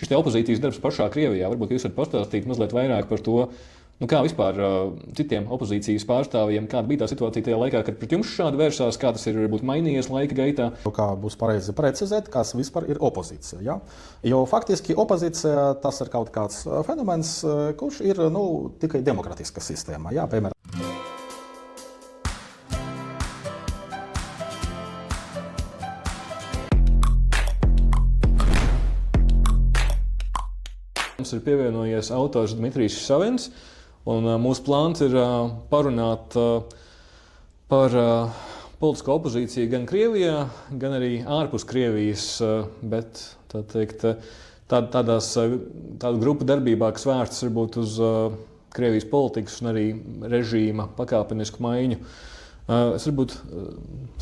Šis te opozīcijas darbs pašā Krievijā, varbūt jūs varat pastāstīt mazliet vairāk par to, kā vispār citiem opozīcijas pārstāvjiem, kāda bija tā situācija tajā laikā, kad pret jums šādi vērsās, kā tas ir varbūt mainījies laika gaitā? Kā būs pareizi precizēt, kas vispār ir opozīcija. Ja? Jo faktiski opozīcija tas ir kaut kāds fenomens, kurš ir tikai demokratiska sistēma. Ja? Piemēram, Mums ir pievienojies autors Dmitrijs Savins, un mūsu plāns ir parunāt par politisko opozīciju gan Krievijā, gan arī ārpus Krievijas, bet tādu grupu darbībā, kas vērstas varbūt uz Krievijas politikas un arī režīma pakāpenisku maiņu. Es varbūt,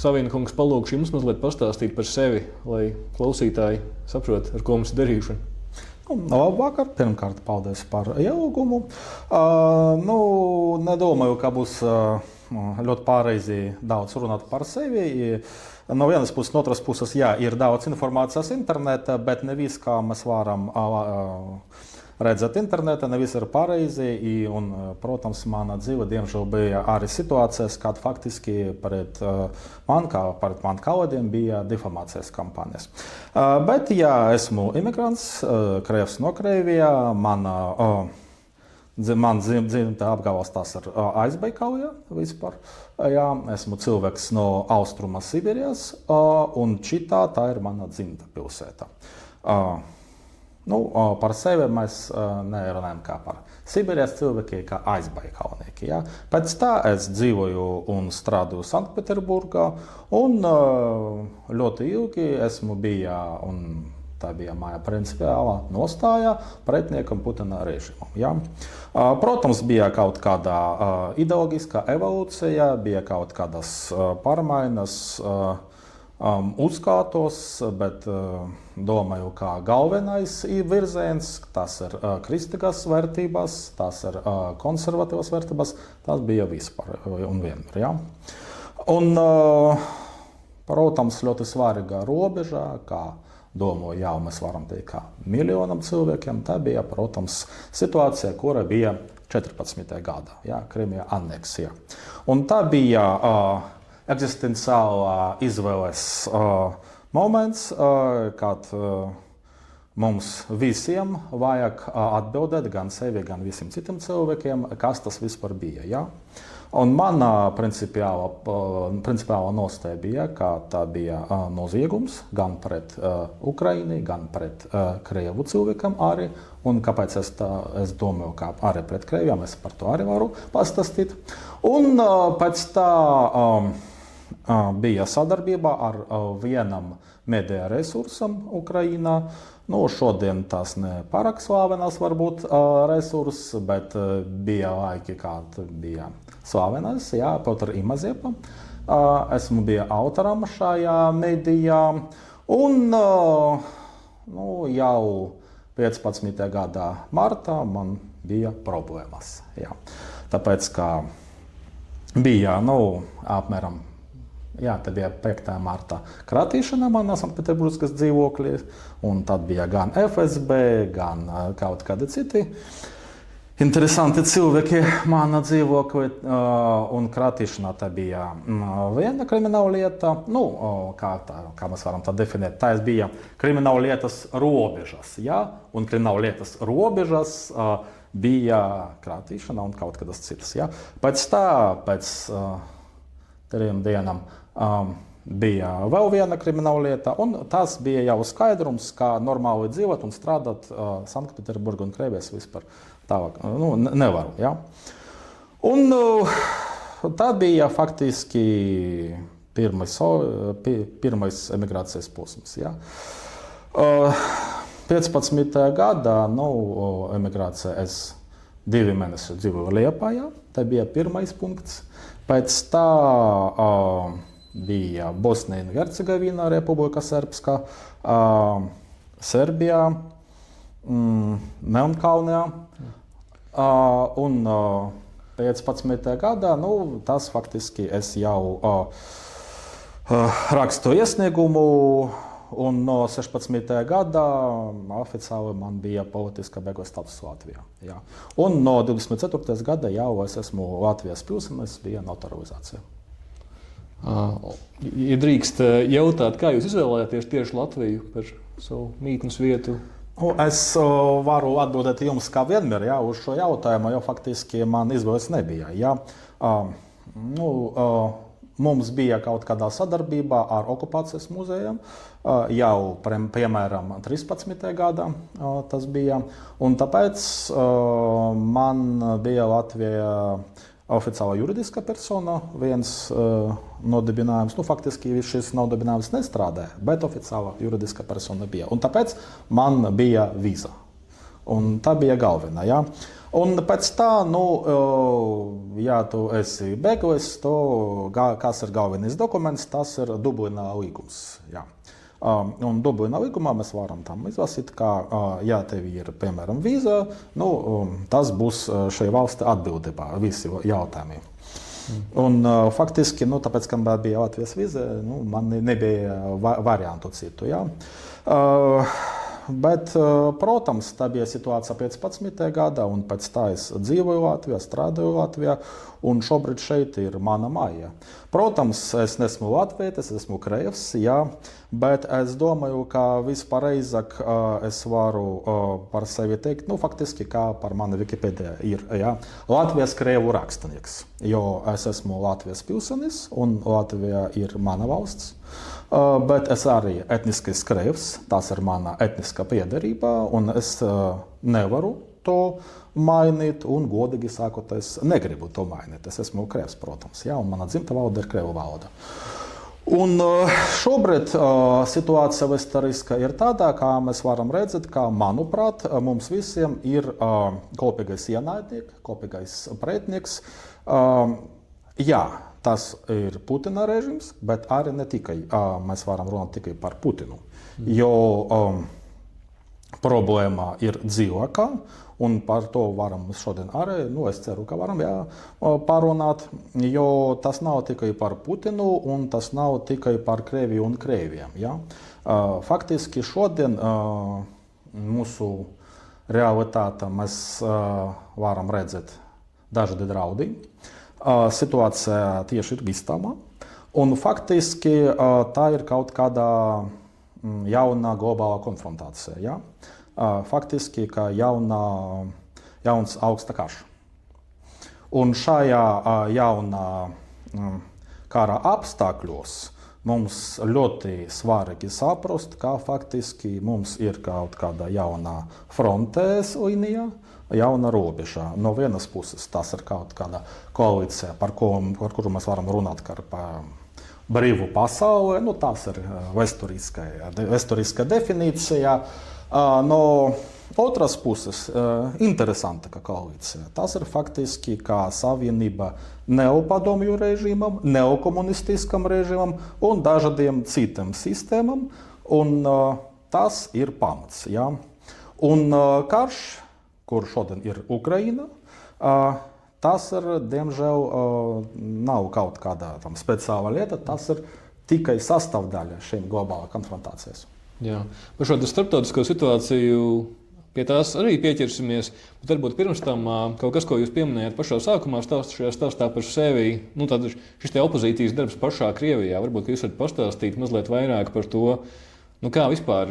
Savina kungs, palūkšu jums mazliet pastāstīt par sevi, lai klausītāji saprot, ar ko mums ir darīšana. Labvakar. Pirmkārt, paldies par ielūgumu. Nedomāju, ka būs ļoti pareizi daudz runāt par sevi. No vienas puses, no otras puses, jā, ir daudz informācijas internetā, bet ne viss, kā mēs varam redzēt internetā, ne viss ir pareizi. Un, protams, mana dzīve, diemžēl, bija arī situācijas, kad faktiski pret man kādiem bija difamācijas kampaņas. Bet, jā, esmu imigrants, krievs no Krievijā, man dzimta apgabals tas ir Aizbaikalija vispār. Jā, esmu cilvēks no Austruma Sibīrijas, un šitā tā ir mana dzimta pilsēta. Par sevi mēs nerunājam kā par Sibīrijas cilvēkiem, kā aizbaikalnieki. Ja? Pēc tā es dzīvoju un strādāju Sanktpēterburgā, un ļoti ilgi esmu bijis, un tā bija mana principiālā nostāja pretiniekam Putina režīmam. Ja? Protams, bija kaut kāda ideoloģiska evolūcija, bija kaut kādas pārmaiņas, uzskatos, bet domāju, ka galvenais virziens, tas ir kristīgās vērtības, tas ir konservatīvas vērtības, tas bija vispār un vienmēr. Ja? Un, protams, ļoti svarīga robeža, kā domāju, jau mēs varam teikt, ka miljonam cilvēkiem, tā bija, protams, situācija, kura bija 14. gadā, ja? Krimija aneksija. Un tā bija eksistenciālā izvēles moments, kad mums visiem vajag atbildēt gan sevi, gan visiem citiem cilvēkiem, kas tas vispār bija. Ja? Un mana principiāla nostāja bija, ka tā bija noziegums gan pret Ukraini, gan pret Krievu cilvēkiem arī. Un kāpēc es domāju, ka arī pret Krievijām, es par to arī varu pastāstīt. Un pēc tā bija sadarbība ar vienam mediju resursam Ukrainā. Šodien tas ne pārāk slavenās varbūt resurss, bet bija laiki, kad bija slavenās, jā, Piotra Imaziepa. Esmu bija autoram šajā medijā. Un jau 15. gada martā man bija problēmas. Jā. Tāpēc, ka bija apmēram. Jā, tad bija 5. marta kratīšana manā Sanktpēterburgas dzīvoklī, un tad bija gan FSB, gan kaut kādi citi interesanti cilvēki manā dzīvoklī, un kratīšana tā bija viena krimināla lieta, kā mēs varam tā definēt, tā bija krimināla lietas robežas, jā, un krimināla lietas robežas bija kratīšana un kaut kādas citas, jā. Pēc 3 dienām bija vēl viena krimināla lieta, un tas bija jau skaidrums, kā normāli dzīvot un strādāt Sanktpēterburgā un Krievijas vispār tālāk. Nevaru, ja? Un tā bija faktiski pirmais emigrācijas posms. Ja? 15. gadā emigrācija es 2 mēnešus dzīvoju Liepājā, tā bija pirmais punkts. Pēc tā bija Bosnija un Hercegovina, Republika Serbska, Serbijā, Melnkalnijā. Un 15. gadā, tas faktiski es jau rakstu iesniegumu un no 16. gada oficiāli man bija politiska bēgļu status Latvijā. Jā. Un no 24. gada jau es esmu Latvijas pilsonis, bija notarizācija. Ja drīkst jautāt, kā jūs izvēlējāties tieši Latviju par savu mītnes vietu? Es varu atbildēt jums kā vienmēr uz šo jautājumu, jo faktiski man izvēles nebija. Ja? Mums bija kaut kādā sadarbībā ar okupācijas muzejiem jau, piemēram, 13. gadā tas bija. Un tāpēc man bija Latvijā oficiāla juridiska persona, viens nodibinājums. Faktiski šis nodibinājums nestrādāja, bet oficiāla juridiska persona bija. Un tāpēc man bija vīza. Un tā bija galvenā. Ja? Un pēc tā, ja tu esi bēglis, kas ir galvenais dokuments, tas ir Dublina līgums. Ja. Un Dublina līgumā mēs varam tam izlasīt, ka, ja tev ir, piemēram, vīza, tas būs šai valsts atbildībā visi jautājumi. Un faktiski, tāpēc, ka man bija Latvijas vīza, man nebija variantu citu. Ja? Bet, protams, tā bija situācija 15. gadā, un pēc tā es dzīvoju Latvijā, strādāju Latvijā, un šobrīd šeit ir mana māja. Protams, es neesmu latvietis, esmu krievs, bet es domāju, ka vispareizāk es varu par sevi teikt, faktiski, kā par mani Wikipēdijā ir Latvijas krievu rakstnieks, jo es esmu Latvijas pilsonis, un Latvija ir mana valsts. Bet es arī etniskais krievs, tas ir mana etniskā piederība, un es nevaru to mainīt, un godīgi sakot, es negribu to mainīt. Es esmu krievs, protams, un mana dzimta valoda ir krievu valoda. Un šobrīd situācija vēsturiska ir tādā, kā mēs varam redzēt, ka, manuprāt, mums visiem ir kopīgais ienaidnieks, kopīgais pretinieks. Tas ir Putina režīms, bet arī ne tikai. Mēs varam runāt tikai par Putinu. Jo problēma ir dziļāka, un par to varam šodien arī, es ceru, ka varam parunāt, jo tas nav tikai par Putinu, un tas nav tikai par Krieviju un Krieviem. Ja? Faktiski šodien mūsu realitāte mēs varam redzēt dažādi draudi. Situācija tieši ir bīstama, un faktiski tā ir kaut kāda jauna globāla konfrontācija. Ja? Faktiski, ka jauns augsta karš. Un šajā jaunā kara apstākļos mums ļoti svarīgi saprast, ka faktiski mums ir kaut kāda jauna frontes līnija, jauna robeža. No vienas puses tas ir kaut kāda koalīcija, par kuru mēs varam runāt par brīvu pasauli. Tas ir vēsturiska definīcija. No otras puses, interesanta koalīcija. Tas ir faktiski kā savienība neopadomju režīmam, neokomunistiskam režīmam un dažādiem citiem sistēmām. Un tas ir pamats. Ja? Un karš, kur šodien ir Ukraina, tas ir, diemžēl, nav kaut kāda speciāla lieta, tas ir tikai sastāvdaļa šīm globālajām konfrontācijām. Jā, par šo starptautisko situāciju pie tās arī pieķersimies, bet varbūt pirms tam kaut kas, ko jūs pieminējāt pašā sākumā, šajā stāstā par sevi, tad šis te opozīcijas darbs pašā Krievijā, varbūt jūs varat pastāstīt mazliet vairāk par to, kā vispār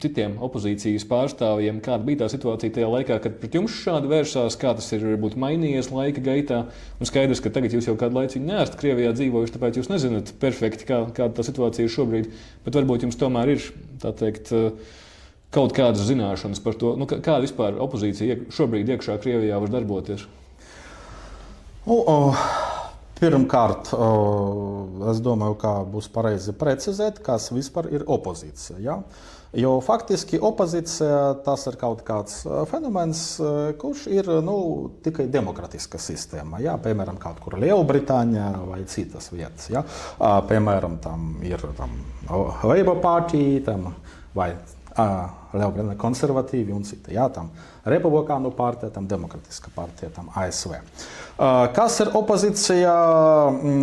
citiem opozīcijas pārstāvjiem, kāda bija tā situācija tajā laikā, kad pret jums šādi vērsās, kā tas ir varbūt mainījies laika gaitā. Un skaidrs, ka tagad jūs jau kādu laiciņu neesat Krievijā dzīvojuši, tāpēc jūs nezināt perfekti, kāda tā situācija ir šobrīd. Bet varbūt jums tomēr ir, tā teikt, kaut kādas zināšanas par to, kāda vispār opozīcija šobrīd iekšā Krievijā var darboties. Pirmkārt, es domāju, ka būs pareizi precizēt, kas vispār ir opozīcija. Ja? Jo faktiski opozīcija tas ir kaut kāds fenomens, kurš ir tikai demokratiska sistēma. Ja? Piemēram, kaut kur Lielbritānijā vai citas vietas. Ja? Piemēram, tam ir Labour partija vai Lielbritānija konservatīvi un citi. Jā, tam republikānu partija, tam demokratiska partija, tam ASV. Kas ir opozīcija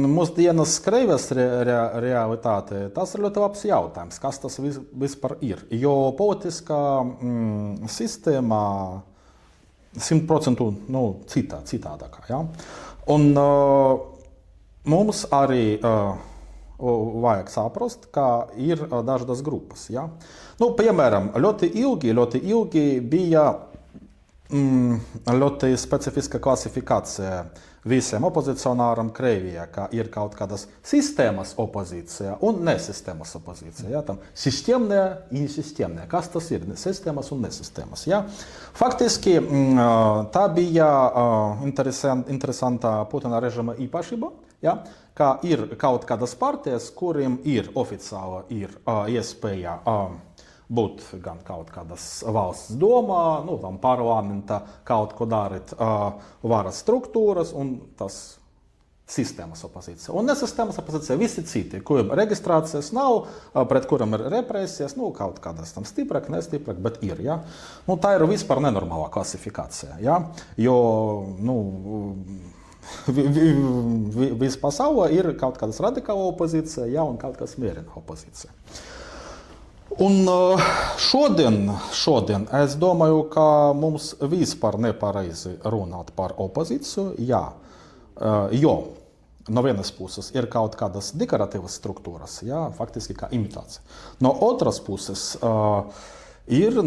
mūsdienas Krievijas realitāte? Tas ir ļoti labs jautājums, kas tas vispār ir. Jo politiskā sistēma 100% citādākā. Ja? Un mums arī vajag saprast, ka ir dažādas grupas. Ja? Piemēram, ļoti ilgi bija ļoti specifiska klasifikācija visiem opozicionāriem Krievijā, ka ir kaut kādas sistēmas opozīcija un nesistēmas opozīcija. Ja? Tam sistēmnē un nesistēmnē. Kas tas ir? Sistēmas un nesistēmas. Ja? Faktiski tā bija interesanta Putina režīma īpašība. Ja? Ka ir kaut kādas partijas, kuriem ir oficiāli iespēja būt gan kaut kādas valsts domā, tam parlamenta kaut ko darīt varas struktūras un tas sistēmas opozīcija. Un nesistēmas opozīcija visi citi, kuriem reģistrācijas nav, pret kuriem ir represijas, kaut kādas tam stiprāk, nestiprāk, bet ir. Ja? Tā ir vispār nenormālā klasifikācija. Ja? Jo, viss pasaulē ir kaut kādas radikāla opozīcija, ja, un kaut kas mierina opozīcija. Un šodien es domāju, ka mums vispār nepareizi runāt par opozīciju, jā, jo no vienas puses ir kaut kādas dekoratīvas struktūras, jā, faktiski kā imitācija. No otras puses ir,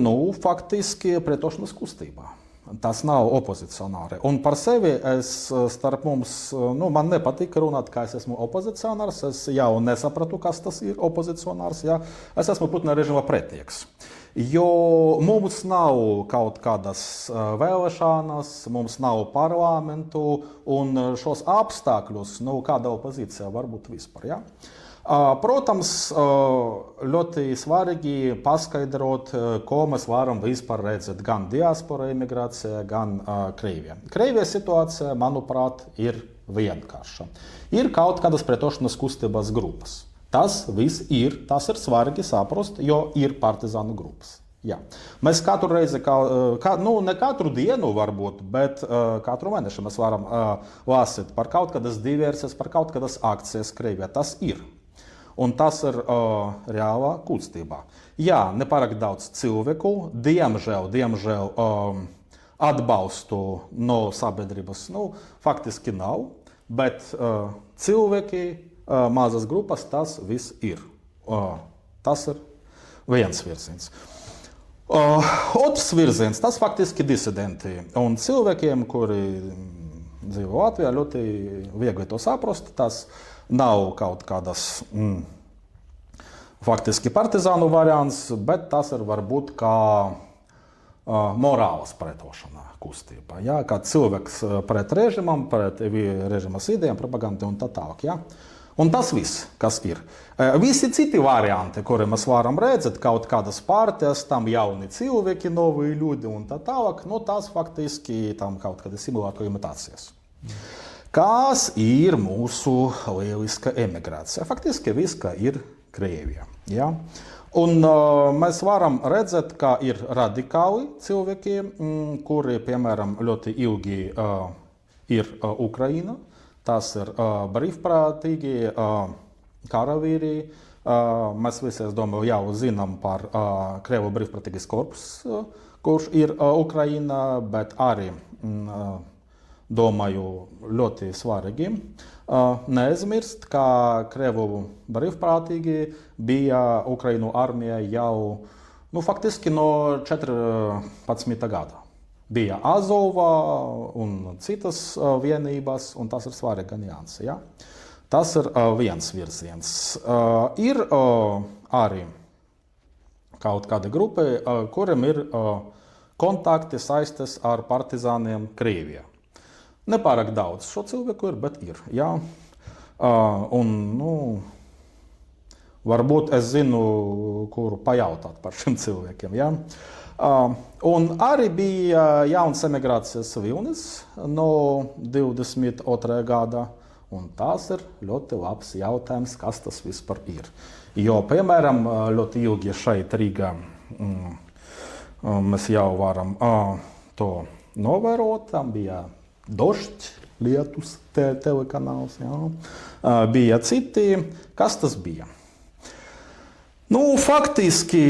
faktiski pretošanas kustība. Tas nav opozicionāri. Un par sevi starp mums, man nepatīk runāt, ka es esmu opozicionārs. Es jau nesapratu, kas tas ir opozicionārs. Ja? Es esmu Putina režīma pretinieks. Jo mums nav kaut kādas vēlēšanas, mums nav parlamentu un šos apstākļus, kāda opozīcija var būt vispār. Ja? Protams, ļoti svarīgi paskaidrot, ko mēs varam vispār redzēt gan diaspora imigrācijā, gan Krievijā. Krievijas situācija, manuprāt, ir vienkārša. Ir kaut kādas pretošanas kustības grupas. Tas viss ir, tas ir svarīgi saprast, jo ir partizānu grupas. Jā. Mēs katru reizi, ne katru dienu varbūt, bet katru mēnešu mēs varam lasīt par kaut kādas diversijas, par kaut kādas akcijas Krievijā. Tas ir. Un tas ir reālā kustība. Jā, nepārāk daudz cilvēku, diemžēl atbalstu no sabiedrības faktiski nav, bet cilvēki, mazas grupas, tas viss ir. Tas ir viens virziens. Otrs virziens, tas faktiski disidenti. Un cilvēkiem, kuri dzīvo Latvijā, ļoti viegli to saprast, tas nav kaut kādas faktiski partizānu variants, bet tas ir varbūt kā morālas pretošana kustība. Ja? Kā cilvēks pret režimam, pret režimas idejām, propagandai un tā tālāk. Ja? Un tas viss, kas ir. Visi citi varianti, kuri mēs varam redzēt, kaut kādas partijas, tam jauni cilvēki, novi ļudi un tā tālāk, tas faktiski tam kaut kādas simulātu imitācijas. Kas ir mūsu lieliska emigrācija? Faktiski viss, ka ir Krievija. Ja? Un mēs varam redzēt, ka ir radikāli cilvēki, kuri, piemēram, ļoti ilgi ir Ukraina. Tas ir brīvprātīgi karavīri. Mēs visi, es domāju, jau zinām par Krievu brīvprātīgais korpus, kurš ir Ukraina, bet arī domāju, ļoti svarīgi neaizmirst, ka Krievu brīvprātīgi bija Ukrainu armija jau faktiski no 14. gada. Bija Azova un citas vienības, un tas ir svarīga nianse. Ja? Tas ir viens virziens. Ir arī kaut kādi grupi, kuriem ir kontakti saistes ar partizāniem Krievijā. Nepārāk daudz šo cilvēku ir, bet ir. Ja? Varbūt es zinu, kuru pajautāt par šiem cilvēkiem. Ja? Un arī bija jauns emigrācijas vilnis no 22. gada. Un tas ir ļoti labs jautājums, kas tas vispār ir. Jo, piemēram, ļoti ilgi šeit Rīgā mēs jau varam to novērot. Tam bija Dožds, Lietus telekanāls, bija citi. Kas tas bija? Faktiski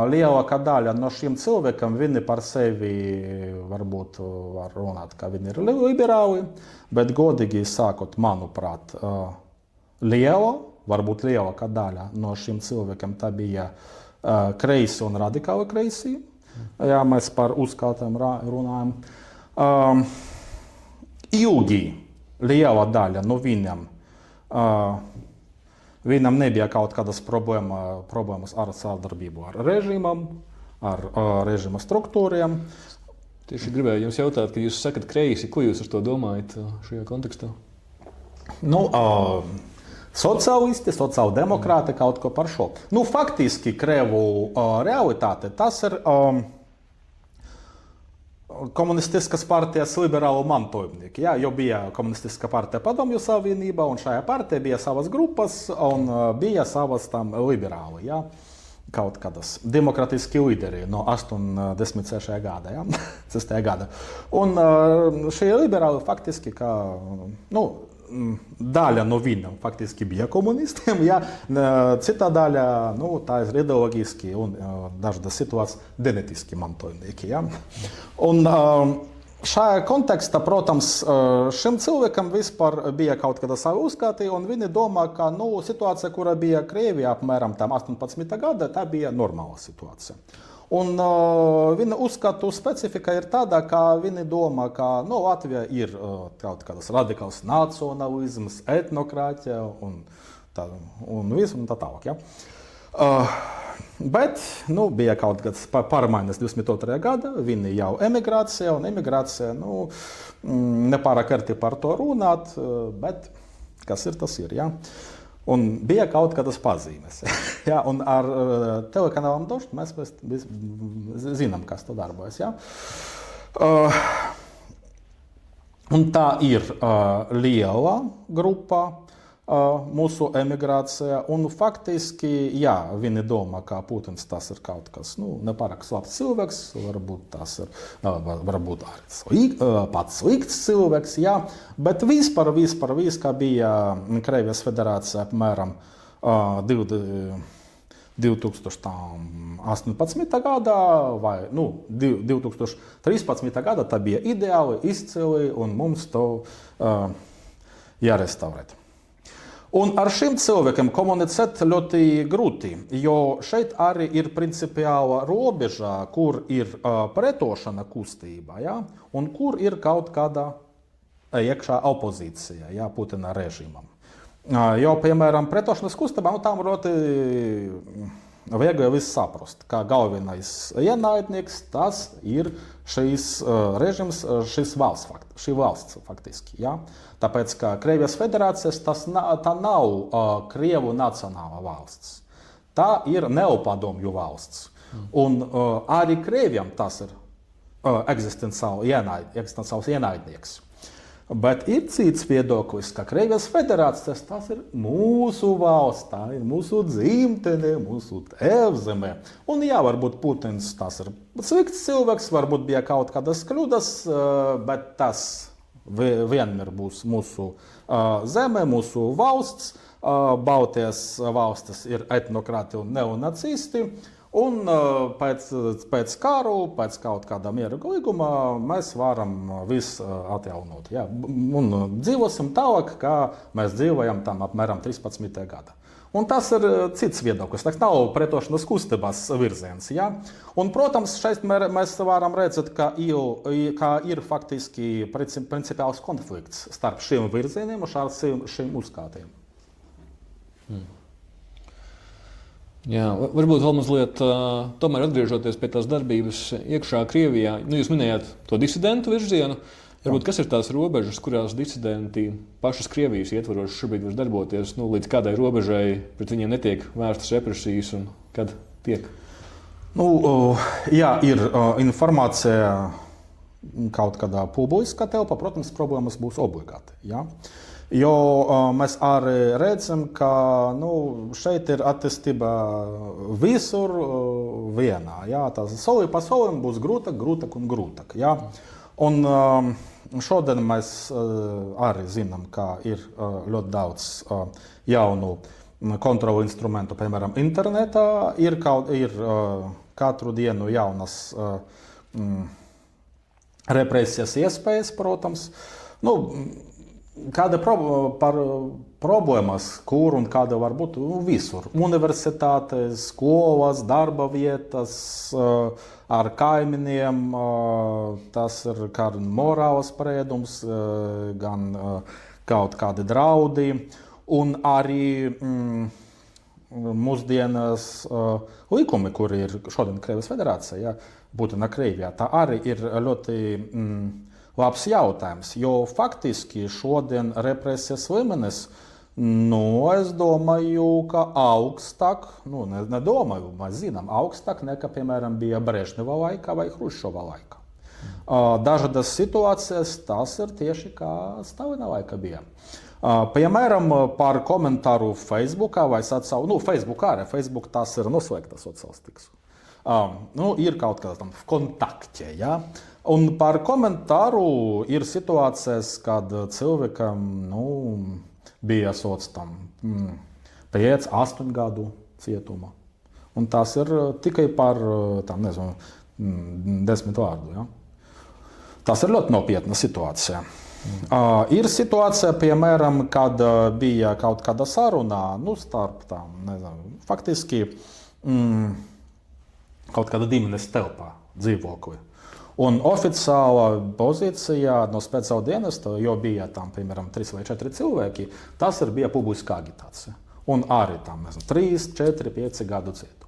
lielākā daļa no šiem cilvēkiem viņi par sevi varbūt var runāt, ka viņi ir liberāli, bet godīgi sakot, manuprāt, varbūt lielākā daļa no šiem cilvēkiem tā bija kreisi un radikāli kreisi, ja mēs par uzskatām runājam. Ilgi liela daļa no viņam nebija kaut kādas problēmas ar sadarbību ar režīmam, ar režīma struktūriem. Tieši gribēju jums jautāt, kad jūs sakat kreisi, ko jūs ar to domājat šajā kontekstā? Sociālisti, sociāldemokrāti kaut ko par šo. Faktiski Krievu realitāte tas ir komunistiskas partijas liberālu mantojumnieki. Jau bija komunistiska partija Padomju Savienība, un šajā partijā bija savas grupas, un bija savas tam liberāli. Kaut kādas demokratiski līderi no 86. gada, 6. gada. Un šie liberāli faktiski, daļa no viņiem faktiski bija komunistiem, cita daļa, tā ir ideoloģiski un dažādas situācijas genetiski mantojumnieki. Un šajā kontekstā, protams, šim cilvēkam vispār bija kaut kāda savi uzskati, un viņi domā, ka situācija, kura bija Krievijā apmēram 18. gada, tā bija normāla situācija. Un viņa uzskatu specifika ir tāda, ka viņi domā, ka Latvija ir kaut kādas radikāls nacionalisms, etnokrātija un visu un tā tālāk. Bet bija kaut kāds pārmaiņas 22. gada, viņi jau emigrācija, un emigrācija, nepārāk ērti par to runāt, bet kas ir, tas ir, Un bija kaut kādas pazīmes. Un ar telekanālam Dožds mēs zinām, kas to darbojas. Un tā ir liela grupa mūsu emigrācijā. Un faktiski, viņi domā, ka Putins tas ir kaut kas nepārāk slabs cilvēks, varbūt tas ir varbūt arī pats slikts cilvēks, bet vispār, kā bija Krievijas federācija apmēram 2018. gadā vai 2013. gadā, tā bija ideāli, izcili, un mums to jārestaurēt. Un ar šiem cilvēkiem komunicēt ļoti grūti, jo šeit arī ir principiāla robeža, kur ir pretošana kustība, un kur ir kaut kāda iekšā opozīcija Putina režīmam. Jo, piemēram, pretošanas kustībā, tam ļoti vajag visu saprast, ka galvenais ienaidnieks tas ir šīs režims, šī valsts faktiski. Tāpēc, ka Krievijas federācijas tā nav Krievu nacionāla valsts. Tā ir neopadomju valsts. Un arī Krievijam tas ir eksistenciāls ienaidnieks. Bet ir cits viedoklis, ka Krievijas federācijas tas ir mūsu valsts, tā ir mūsu dzimtene, mūsu tēvzeme. Un varbūt Putins tas ir slikts cilvēks, varbūt bija kaut kādas kļūdas, bet tas vienmēr būs mūsu zeme, mūsu valsts. Baltijas valstis ir etnokrāti un neonacisti. Un pēc karu, pēc kaut kāda miera līguma mēs varam visu atjaunot. Un dzīvosim tālāk, kā mēs dzīvojam tam apmēram 13. gada. Un tas ir cits viedoklis, tas nav pretošanas kustības virziens. Un, protams, šeit mēs varam redzēt, ka ir faktiski principiāls konflikts starp šiem virzieniem un šiem uzskatiem. Varbūt vēl mazliet tomēr atgriežoties pie tās darbības iekšā Krievijā. Jūs minējāt to disidentu virzienu. Varbūt kas ir tās robežas, kurās disidenti pašas Krievijas ietvaros šobrīd var darboties, līdz kādai robežai pret viņiem netiek vērstas represijas un kad tiek? Ir informācija kaut kādā publiskā telpā, protams, problēmas būs obligāti. Jo mēs arī redzam, ka šeit ir attīstība visur vienā. Jā, tas soli pa solim būs grūtāk un grūtāk. Jā. Un šodien mēs arī zinām, ka ir ļoti daudz jaunu kontrolu instrumentu, piemēram, internetā. Ir katru dienu jaunas represijas iespējas, protams. Kāda problēmas, kur un kāda var būt visur. Universitātes, skolas, darba vietas, ar kaimiņiem. Tas ir gan morāls spriedums, gan kaut kādi draudi. Un arī mūsdienas likumi, kur ir šodien Krievijas federācija, Putina Krievijā, tā arī ir ļoti labs jautājums, jo faktiski šodien represijas līmenis, es domāju, ka augstāk, nedomāju, mēs zinām, augstāk nekā, piemēram, bija Brežneva laikā vai Hruščova laikā. Dažādas situācijas tas ir tieši kā Stalina laika bija. Piemēram, par komentāru Facebookā vai Facebookā arī. Facebook tas ir noslēgta sociāls tīkls. Ir kaut kāda tam kontakte, ja? Un par komentāru ir situācijas, kad cilvēkam, bija sots tam 5-8 gadu cietuma. Un tas ir tikai par, 10 vārdu, ja? Tas ir ļoti nopietna situācija. Ir situācija, piemēram, kad bija kaut kāda saruna, starp faktiski kaut kāda ģimenes telpā, dzīvokli. Un oficiāla pozīcija no speciāla dienesta, jo bija tam, piemēram, 3 vai 4 cilvēki, tas bija publiska agitācija. Un arī tam, 3, 4, 5 gadu cietu.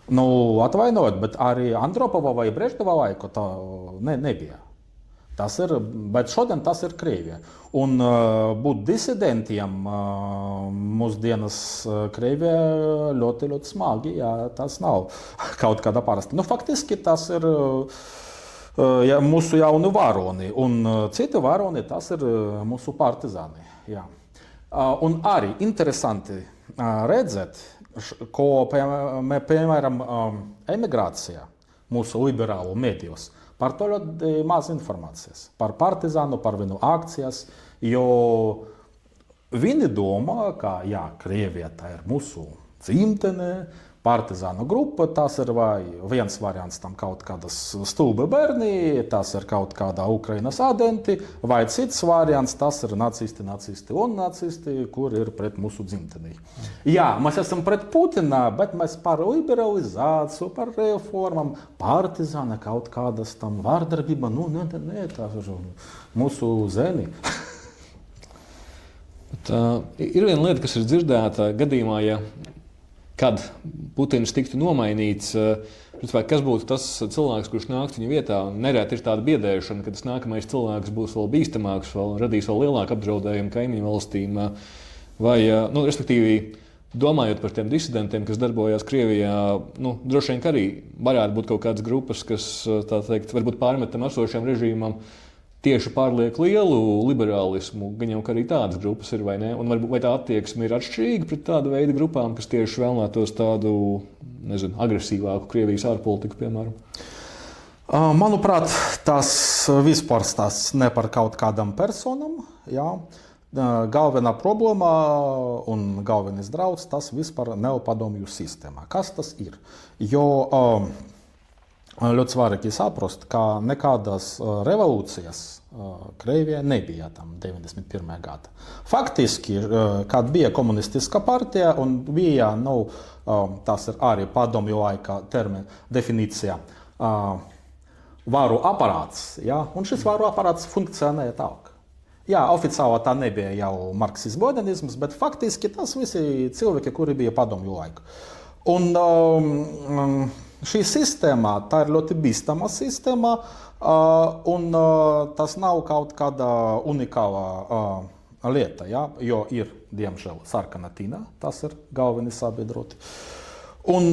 Atvainojiet, bet arī Andropova vai Brežneva laiku tā nebija. Bet šodien tas ir Krievija. Un būt disidentiem mūsdienas Krievijā ļoti, ļoti smagi, ja tas nav kaut kāda parasta. Faktiski tas ir mūsu jauni varoni, un citi varoni tas ir mūsu partizāni. Jā. Un arī interesanti redzēt, ko, piemēram, emigrācija mūsu liberālu medijos. Par to ļoti maz informācijas. Par partizānu, par viņu akcijas, jo viņi domā, ka Krievija tā ir mūsu dzimtene, partizānu grupa, tas ir vai viens variants tam kaut kādas stulbi bērni, tas ir kaut kāda Ukrainas agenti, vai cits variants, tas ir nacisti un nacisti, kur ir pret mūsu dzimteni. Jā, mēs esam pret Putina, bet mēs par liberalizāciju, par reformām, partizāna kaut kādas tam vārdarbība, tas ir mūsu zemi. Ir viena lieta, kas ir dzirdēta gadījumā, kad Putins tiktu nomainīts, kas būtu tas cilvēks, kurš nāktu viņa vietā. Nereti ir tāda biedēšana, ka tas nākamais cilvēks būs vēl bīstamāks, radīs vēl lielāku apdraudējumu kaimiņu valstīm. Vai, respektīvi, domājot par tiem disidentiem, kas darbojās Krievijā, droši vien arī varētu būt kaut kādas grupas, kas, tā teikt, varbūt pārmetam esošajam režīmam, tieši pārliek lielu liberālismu, gan jau arī tādas grupas ir, vai ne? Un vai tā attieksme ir atšķirīga pret tādu veidu grupām, kas tieši vēlētos tādu, agresīvāku Krievijas ārpolitiku, piemēram? Manuprāt, tas vispār stāsts ne par kaut kādām personām. Jā. Galvenā problēma un galvenais draudz, tas vispār neopadomju sistēmā. Kas tas ir? Jo ļoti svarīgi saprast, ka nekādas revolūcijas Krievijā nebija tam 91. gada. Faktiski, kad bija komunistiska partija un bija, tas ir arī padomju laika definīcija, varu aparāts, ja? Un šis varu aparāts funkcionēja tālāk. Jā, oficiāli tā nebija jau marksisms-leninisms, bet faktiski tas visi cilvēki, kuri bija padomju laiku. Un šī sistēma, tā ir ļoti bīstama sistēma, un tas nav kaut kāda unikāla lieta, ja? Jo ir, diemžēl, sarkana tīna, tas ir galveni sabiedroti. Un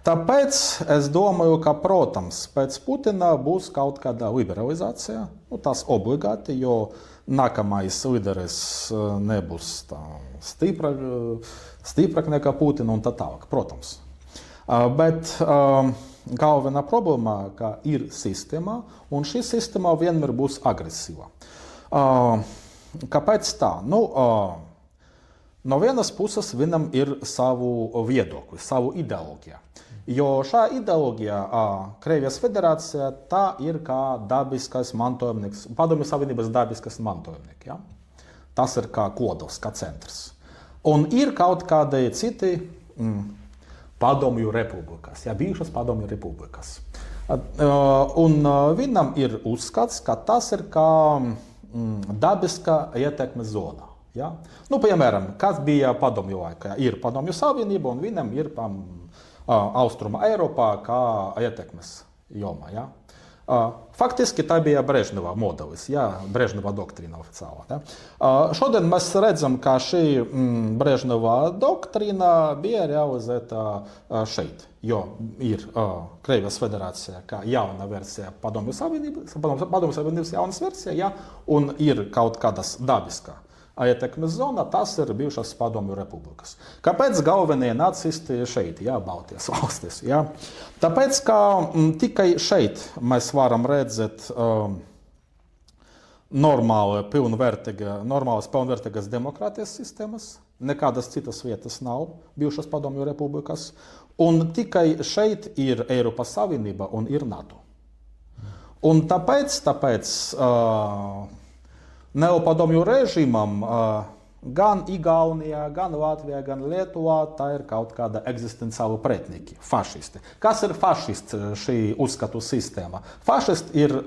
Tāpēc es domāju, ka, protams, pēc Putina būs kaut kāda liberalizācija. Tas obligāti, jo nākamais līderis nebūs stiprāk nekā Putina un tā tālāk, protams. Bet galvenā problēma ir sistēma, un šī sistēma vienmēr būs agresīva. Kāpēc tā? No vienas puses viņam ir savu viedokli, savu ideoloģiju. Jo šā ideoloģija, Krievijas federācija, tā ir kā dabiskais mantojumnieks, Padomju Savienības dabiskais mantojumnieks. Ja? Tas ir kā kodols, kā centrs. Un ir kaut kādi citi padomju republikas, bijušas padomju republikas. Un viņam ir uzskats, ka tas ir kā dabiska ietekmes zona. Ja? Piemēram, kas bija padomju laikā? Ir Padomju Savienība un viņam ir Austruma Eiropā kā ietekmes joma. Ja? Faktiski tā bija Brežneva modelis, Brežneva doktrīna oficiālā. Ja? Šodien mēs redzam, ka šī Brežneva doktrīna bija realizēta šeit, jo ir Krievijas federācija kā jauna versija Padomju Savienības jaunas versija, ja? Un ir kaut kādas dabiskā ietekmes zona, tas ir bijušas padomju republikas. Kāpēc galvenie nacisti šeit, Baltijas valstis? Tāpēc, ka tikai šeit mēs varam redzēt normālas pilnvērtīgas demokrātijas sistēmas, nekādas citas vietas nav bijušas padomju republikas, un tikai šeit ir Eiropas Savienība un ir NATO. Un tāpēc neopadomju režīmam gan Igaunijā, gan Latvijā, gan Lietuvā tā ir kaut kāda eksistenciāla pretinieki, fašisti. Kas ir fašists šī uzskatu sistēma? Fašists ir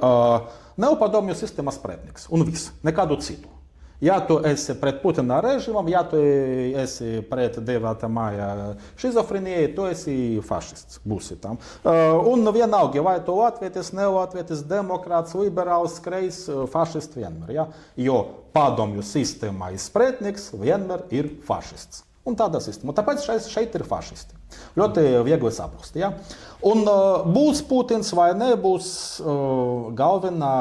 neopadomju sistēmas pretinieks un viss, nekādu citu. Ja tu esi pret Putina režīmam, ja tu esi pret 9. māja šizofrenijai, tu esi fašists, būsi tam. Un vienalga, vai tu latvietis, nelatvietis, demokrāts, liberāls, kreis, fašists vienmēr. Ja? Jo padomju sistēmais pretnieks vienmēr ir fašists. Un tāda sistēma. Tāpēc šeit ir fašisti. Ļoti viegli saprast. Ja? Un būs Putins vai nebūs, galvenā,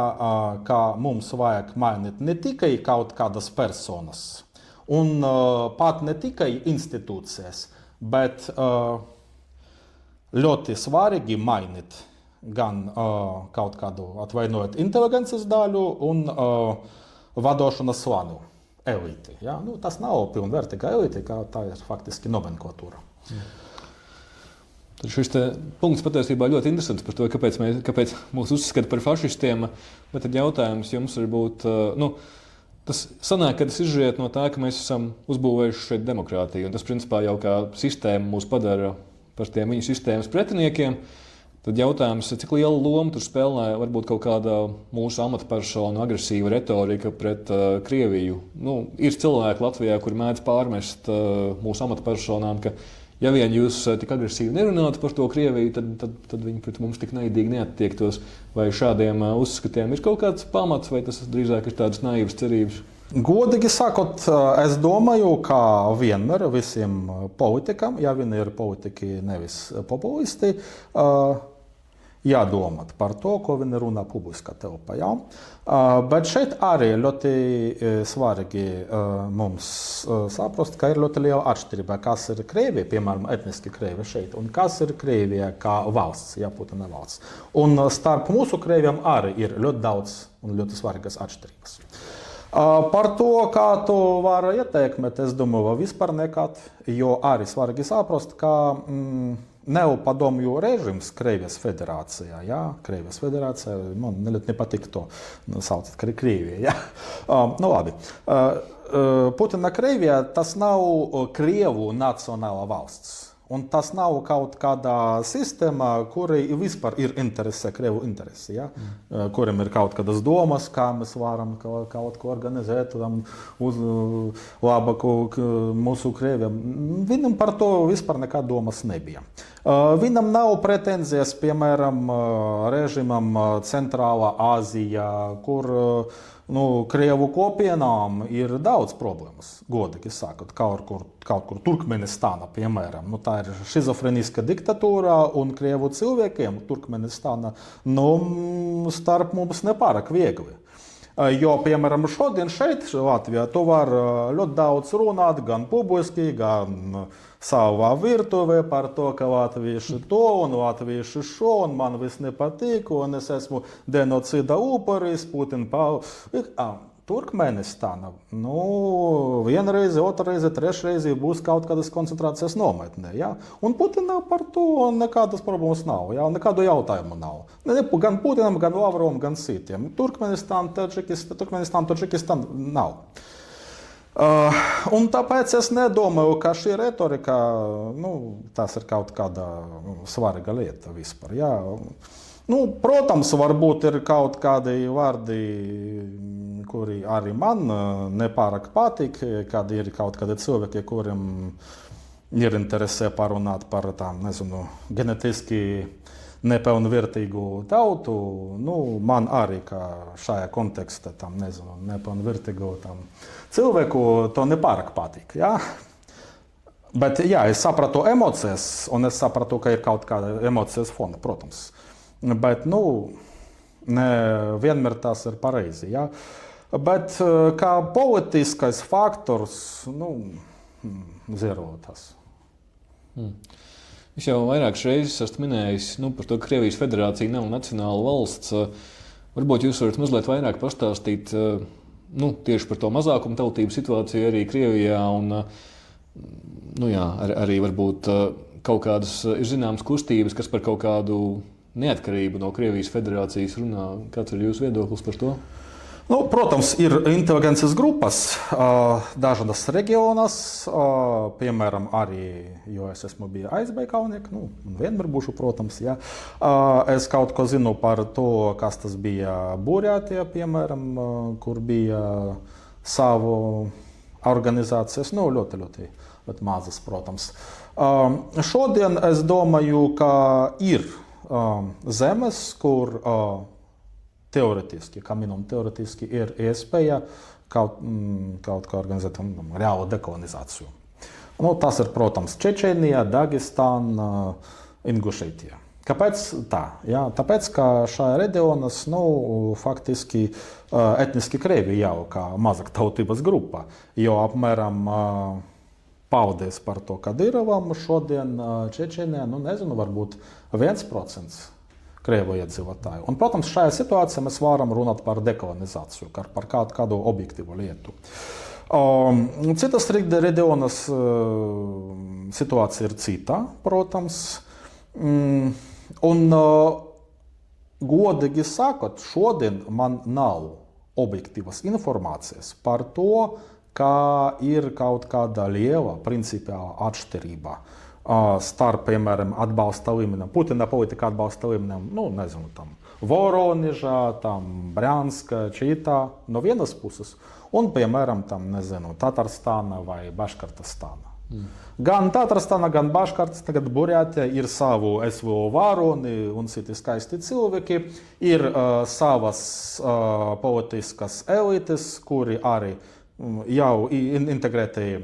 ka mums vajag mainīt ne tikai kaut kādas personas, un pat ne tikai institūcijas, bet ļoti svarīgi mainīt gan kaut kādu, atvainojiet, inteligences daļu un vadošanas slānu eliti. Ja? Tas nav pilnvērtīga elite, tā ir faktiski nomenklatūra. Tad šis punkts patiesībā ļoti interesants par to, kāpēc mūs uzskata par fašistiem. Bet tad jautājums jums varbūt, tas sanāk, ka tas izriet no tā, ka mēs esam uzbūvējuši šeit demokrātiju. Un tas principā jau kā sistēma mūs padara par tiem viņu sistēmas pretiniekiem. Tad jautājums, cik lielu lomu tur spēlē varbūt kaut kāda mūsu amatpersonu agresīva retorika pret Krieviju. Ir cilvēki Latvijā, kuri mēdz pārmest mūsu amatpersonām, ka ja vien jūs tik agresīvi nerunātu par to Krieviju, tad viņi pret mums tik neidīgi neattiektos. Vai šādiem uzskatiem ir kaut kāds pamats, vai tas drīzāk ir tādas naivas cerības? Godīgi sakot, es domāju, ka vienmēr visiem politikam, ja viņi ir politiki, nevis populisti, jādomāt par to, ko viņi runā publiskā telpā. Ja? Bet šeit arī ļoti svarīgi mums saprast, ka ir ļoti liela atšķirība, kas ir Krievija, piemēram, etniski Krievija šeit, un kas ir Krievija kā valsts, Putina valsts. Un starp mūsu Krievijam arī ir ļoti daudz un ļoti svarīgas atšķirības. Par to, kā tu vari ieteikmēt, es domāju, vispār nekad, jo arī svarīgi saprast, ka neopadomju režīms Krievijas federācijā, Krievijas federācijā, man nepatīk to saukt, ka ir Krievija, labi. Putina Krievija, tas nav Krievu nacionāla valsts. Un tas nav kaut kāda sistēma, kurai vispār ir interese, Krievu interese, kuriem ir kaut kādas domas, kā mēs varam kaut ko organizēt uz labāku mūsu Krieviem. Viņam par to vispār nekāda domas nebija. Viņam nav pretenzijas, piemēram, režīmam Centrālā Āzijā, kur Krievu kopienām ir daudz problēmas, godīgi sakot, kaut kur Turkmenistāna, piemēram. Tā ir šizofreniska diktatūra, un krievu cilvēkiem Turkmenistāna starp mums nepārāk viegli. Jo, piemēram, šodien šeit, Latvijā, tu var ļoti daudz runāt, gan publiski, gan savā virtuvē par to, ka latvieši to un latvieši šo, un man viss nepatīk, un es esmu denocida upuris, Turkmenistāna, vienreizi, otrreizi, trešreizi būs kaut kādas koncentrācijas nometnē, ja? Un Putinam par to nekādas problēmas nav, ja? Nekādu jautājumu nav. Gan Putinam, gan Lavrovam, gan citiem. Turkmenistāna, Tadžikistāna nav. Un tāpēc es nedomāju, ka šī retorika, tas ir kaut kāda svarīga lieta vispār, ja? Protams, varbūt ir kaut kādi vārdi, kuri arī man nepārāk patīk, kad ir kaut kādi cilvēki, kuriem ir interesē parunāt par tām, genetiski nepilnvērtīgu tautu. Man arī, kā šajā kontekstā, nepilnvērtīgu cilvēku, to nepārāk patīk. Ja? Bet, es sapratu emocijas, un es sapratu, ka ir kaut kāda emocijas fona, protams. Bet, vienmēr tas ir pareizi. Ja? Bet kā politiskais faktors, zero tas. Jūs jau vairākas reizes esat minējis par to, ka Krievijas federācija nav nacionāla valsts. Varbūt jūs varat mazliet vairāk pastāstīt tieši par to mazākumu tautību situāciju arī Krievijā. Un, arī varbūt kaut kādas ir zināmas kustības, kas par kaut kādu neatkarību no Krievijas federācijas runā. Kāds ir jūsu viedoklis par to? Protams, ir inteligences grupas dažādas reģionas, piemēram, arī, jo es esmu bijis ASV kaunieks, vienmēr būšu, protams, ja. Es kaut ko zinu par to, kas tas bija Burjātijā, piemēram, kur bija savu organizācijas, ļoti mazas, protams. Šodien es domāju, ka ir zemes, kur teoretiski, kā minimum teoretiski, ir iespēja kaut kā organizēt reālu dekolonizāciju. Tas ir, protams, Čečēnija, Dagestāna, Ingušētija. Kāpēc tā? Ja? Tāpēc, ka šajā reģionas, faktiski etniski krievi jau kā mazāk tautības grupa, jo apmēram paldies par to Kadirovam šodien Čečēnijā, varbūt 1% krievu iedzīvotāju. Un, protams, šajā situācijā mēs varam runāt par dekolonizāciju, par kādu objektīvu lietu. Citas reģionas situācija ir cita, protams. Un, godīgi sakot, šodien man nav objektīvas informācijas par to, ka ir kaut kāda liela principiāla atšķirība starp, piemēram, atbalsta līmeniem, Putina politika atbalsta līmeniem, Voronežā, Brjanska, Čītā no vienas puses, un, piemēram, Tatarstāna vai Baškortastāna. Gan Tatarstāna, gan Baškortastāna, gan Burjātija ir savu SVO varoni un citi skaisti cilvēki, ir savas politiskas elites, kuri arī jau integrēti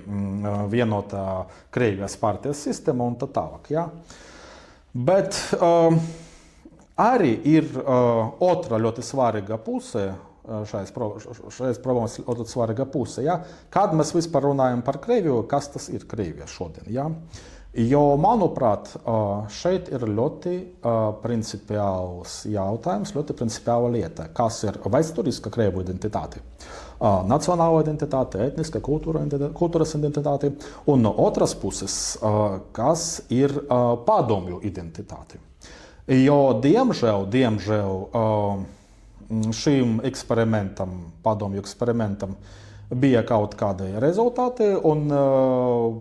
vienotā Krievijas partijas sistēma un tā tālāk. Ja? Bet arī ir otra ļoti svarīga puse, šais problēmas ļoti svarīga puse. Ja? Kad mēs vispār runājam par Krieviju, kas tas ir Krievija šodien? Ja? Jo, manuprāt, šeit ir ļoti principiāls jautājums, ļoti principiāla lieta, kas ir vēsturiska Krievu identitāte. Nacionāla identitāte, etniska kultūras identitāte, un no otras puses, kas ir padomju identitāte. Jo, diemžēl, šim padomju eksperimentam bija kaut kādi rezultāti, un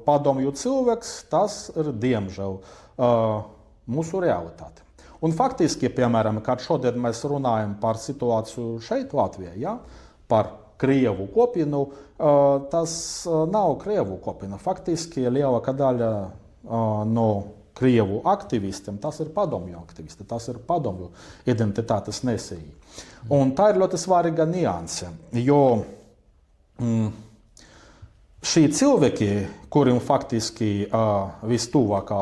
padomju cilvēks, tas ir, diemžēl, mūsu realitāte. Un faktiski, piemēram, kad šodien mēs runājam par situāciju šeit, Latvijā, ja, par Krievu kopienu, tas nav Krievu kopiena. Faktiski lielākā daļa no Krievu aktivistiem, tas ir padomju aktivisti, tas ir padomju identitātes nesēji. Un tā ir ļoti svarīga nianse, jo šī cilvēki, kuriem faktiski vistuvākā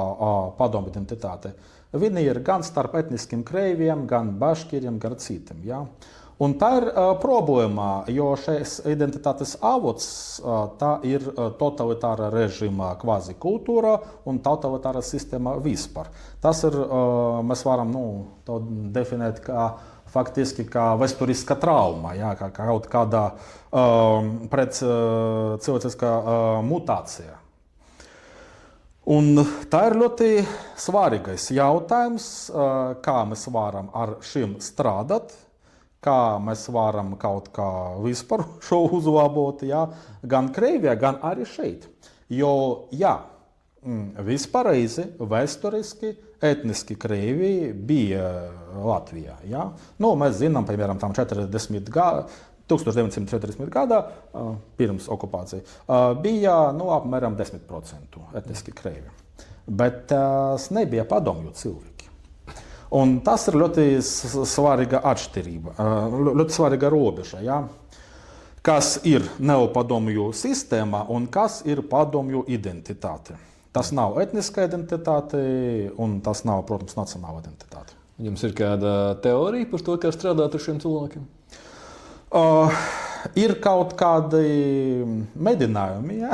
padomju identitāte, viņi ir gan starp etniskiem kreiviem, gan baškiriem, gan citiem. Ja? Un tā ir problēma, jo šīs identitātes avots tā ir totalitāra režīma kvazi kultūra un totalitāra sistēma vispār. Tas ir, mēs varam to definēt kā faktiski kā vēsturiska trauma, ja, kā kaut kāda cilvēciska mutācija. Un tā ir ļoti svarīgais jautājums, kā mēs varam ar šim strādāt, kā mēs varam kaut kā vispār šo uzlabot, ja, gan Krievijā, gan arī šeit. Jo, jā, vispārreizi, vēsturiski, etniski Krievi bija Latvijā. Ja? Mēs zinām, piemēram, 1940. gadā, pirms okupācija, bija apmēram 10% etniski Krievi. Bet tas nebija padomju cilvēki. Un tas ir ļoti svarīga atšķirība, ļoti svarīga robeža. Ja? Kas ir neopadomju sistēma un kas ir padomju identitāte. Tas nav etniska identitāte un tas nav, protams, nacionāla identitāte. Jums ir kāda teorija par to, kā strādāt ar šiem cilvēkiem? Ir kaut kādi mēģinājumi, ja?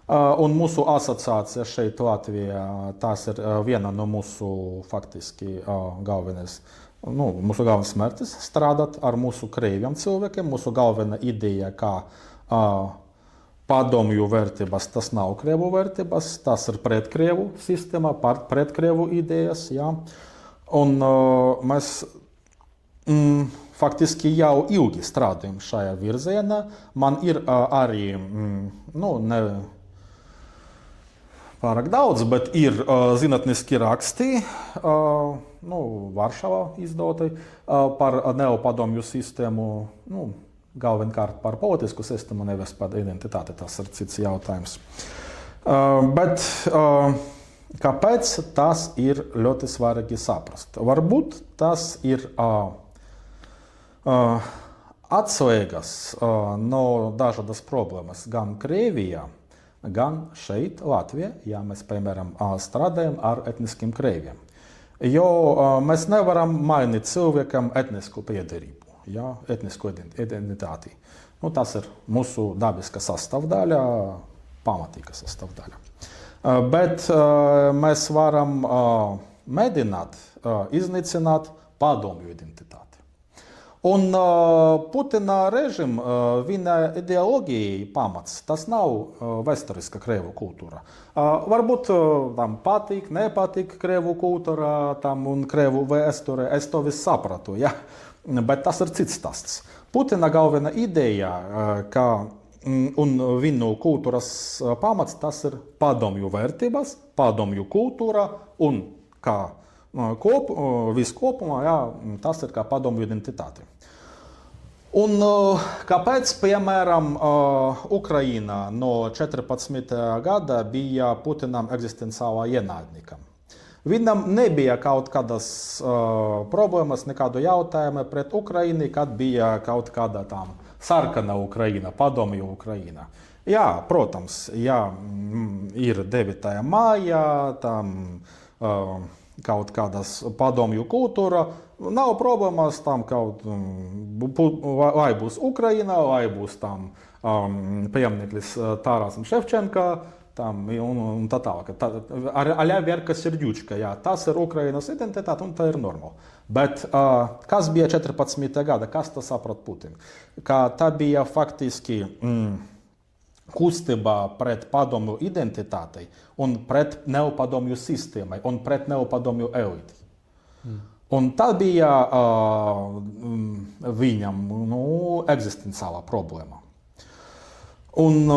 Un mūsu asociācija šeit Latvijā, tas ir viena no mūsu faktiski mūsu galvenais mērķis strādāt ar mūsu kreiviem cilvēkiem. Mūsu galvenā ideja, kā padomju vērtības, tas nav krievu vērtības, tas ir pretkrievu sistēma, pretkrievu idejas. Ja? Un mēs faktiski jau ilgi strādājam šajā virzienā. Man ir arī, pārāk daudz, bet ir zinātniski raksti, Varšavā izdoti par neopadomju sistēmu, galvenokārt par politisku sistēmu, nevis par identitāti, tas ir cits jautājums. Bet kāpēc tas ir ļoti svarīgi saprast? Varbūt tas ir atslēgas no dažādas problēmas gan Krievijā, gan šeit, Latvijā, ja mēs, piemēram, strādājam ar etniskiem kreiviem. Jo mēs nevaram mainīt cilvēkam etnisku piederību, ja, etnisku identitāti. Tas ir mūsu dabiska sastāvdaļa, pamatīga sastāvdaļa. Bet mēs varam mēģināt iznīcināt padomju identitāti. Un Putina režīma, viņa ideoloģija pamats, tas nav vēsturiska krievu kultūra. Varbūt tam patīk, nepatīk krievu kultūra un krievu vēsture, es to visu sapratu, ja? Bet tas ir cits stāsts. Putina galvenā ideja, un viņu kultūras pamats, tas ir padomju vērtības, padomju kultūra un kā viss kopumā, jā, tas ir kā padomju identitāte. Un kāpēc, piemēram, Ukraina no 14. gada bija Putinam eksistenciālā ienaidniekam? Viņam nebija kaut kādas problēmas, nekādu jautājumu pret Ukrainu, kad bija kaut kāda tam sarkana Ukraina, padomju Ukraina. Jā, protams, jā, ir 9. māja, tam kaut kādas padomju kultūra, nav problēmas tam kaut, vai būs Ukraina, vai būs tam piemineklis Tarasam Ševčenka, tam un tā tālāk. Aļa Verka Serģučka, jā, tas ir Ukrainas identitāte un tā ir normāli. Bet kas bija 14. gada, kas tas saprat Putin? Ka tā bija faktiski kustība pret padomju identitātei un pret neopadomju sistēmai un pret neopadomju eliti. Un tā bija viņam eksistenciālā problēma. Un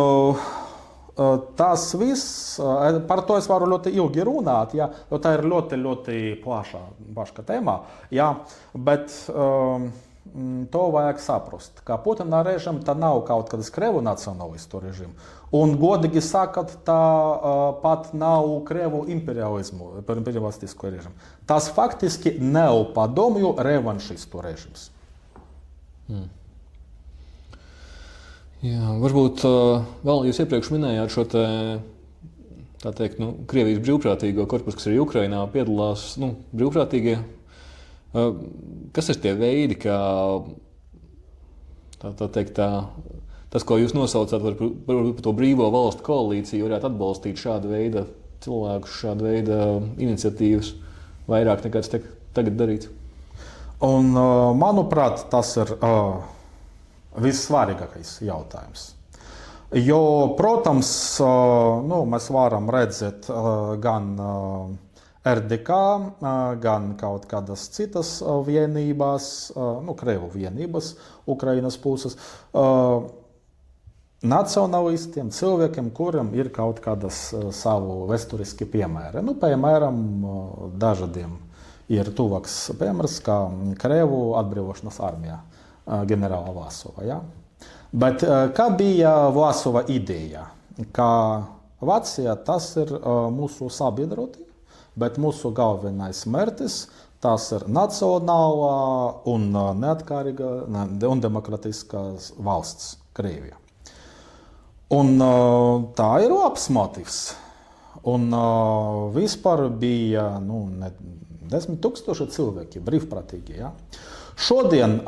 tas viss, par to es varu ļoti ilgi runāt, ja, jo tā ir ļoti, ļoti plaša tēma, ja, bet to vajag saprast, ka Putina režim tā nav kaut kādas Krievu nacionalistu režīmu. Un, godīgi sakot, tā pat nav Krievu imperialistisko režīmu. Tas faktiski nav padomju revanšistu režīms. Jā, varbūt vēl jūs iepriekš minējāt šo te, tā teikt, Krievijas brīvprātīgo korpusu, kas arī Ukrainā piedalās, brīvprātīgie. Kas ir tie veidi, kā tas, ko jūs nosaucāt par to brīvo valstu koalīciju, varētu atbalstīt šādu veidu cilvēkus, šādu veidu iniciatīvas vairāk nekā tas tagad darīts? Un, manuprāt, tas ir vissvarīgākais jautājums. Jo, protams, mēs varam redzēt gan RDK, gan kaut kādas citas vienības, Krievu vienības, Ukrainas puses, nacionalistiem, cilvēkiem, kuriem ir kaut kādas savu vēsturiski piemēri. Piemēram, dažādiem ir tuvāks piemērs, kā Krievu atbrīvošanas armijā ģenerāla Vlasova. Ja? Bet kā bija Vlasova ideja? Ka Vācija tas ir mūsu sabiedroti, bet mūsu galvenais mērķis tas ir nacionālā un neatkarīga un demokratiskā valsts Krievija. Un tā ir labs motivs. Un vispār bija 10 000 cilvēki brīvprātīgi. Ja? Šodien,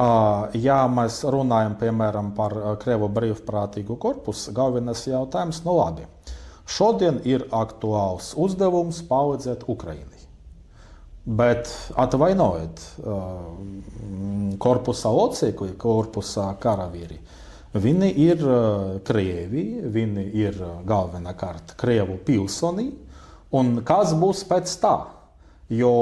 ja mēs runājam piemēram par Krievu brīvprātīgu korpusu, galvenais jautājums labi. Šodien ir aktuāls uzdevums palīdzēt Ukrainai. Bet atvainojiet, korpusa locekļi, korpusa karavīri, viņi ir Krievi, viņi ir galvenokārt Krievu pilsoni, un kas būs pēc tā? Jo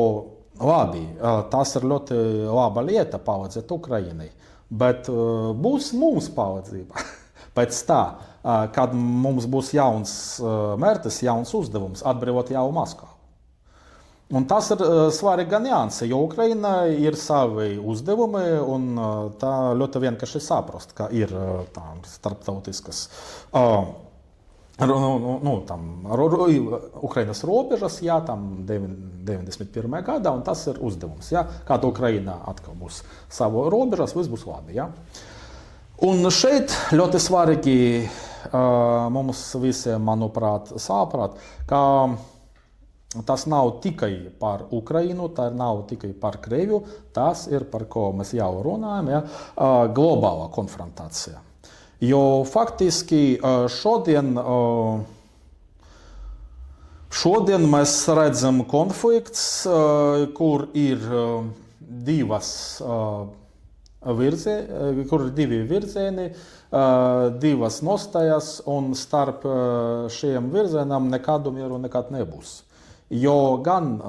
labi, tas ir ļoti laba lieta palīdzēt Ukrainai, bet būs mums palīdzība. Pēc tā, kad mums būs jauns mērķis, jauns uzdevums atbrīvot jau Maskavu. Un tas ir svarīga nianse, jo Ukraina ir savi uzdevumi, un tā ļoti vienkārši saprast, ka ir starptautiskas Ukrainas robežas, tam 91. gadā, un tas ir uzdevums. Ja? Kad Ukraina atkal būs savu robežas, viss būs labi. Ja? Un šeit ļoti svarīgi mums visiem, manuprāt, saprast, ka tas nav tikai par Ukrainu, tā nav tikai par Krieviju, tas ir par ko mēs jau runājam, ja? Globāla konfrontācija. Jo faktiski šodien mēs redzam konflikts, kur ir divi virzieni, divas nostājas, un starp šiem virzienam nekādu mieru nekad nebūs. Jo gan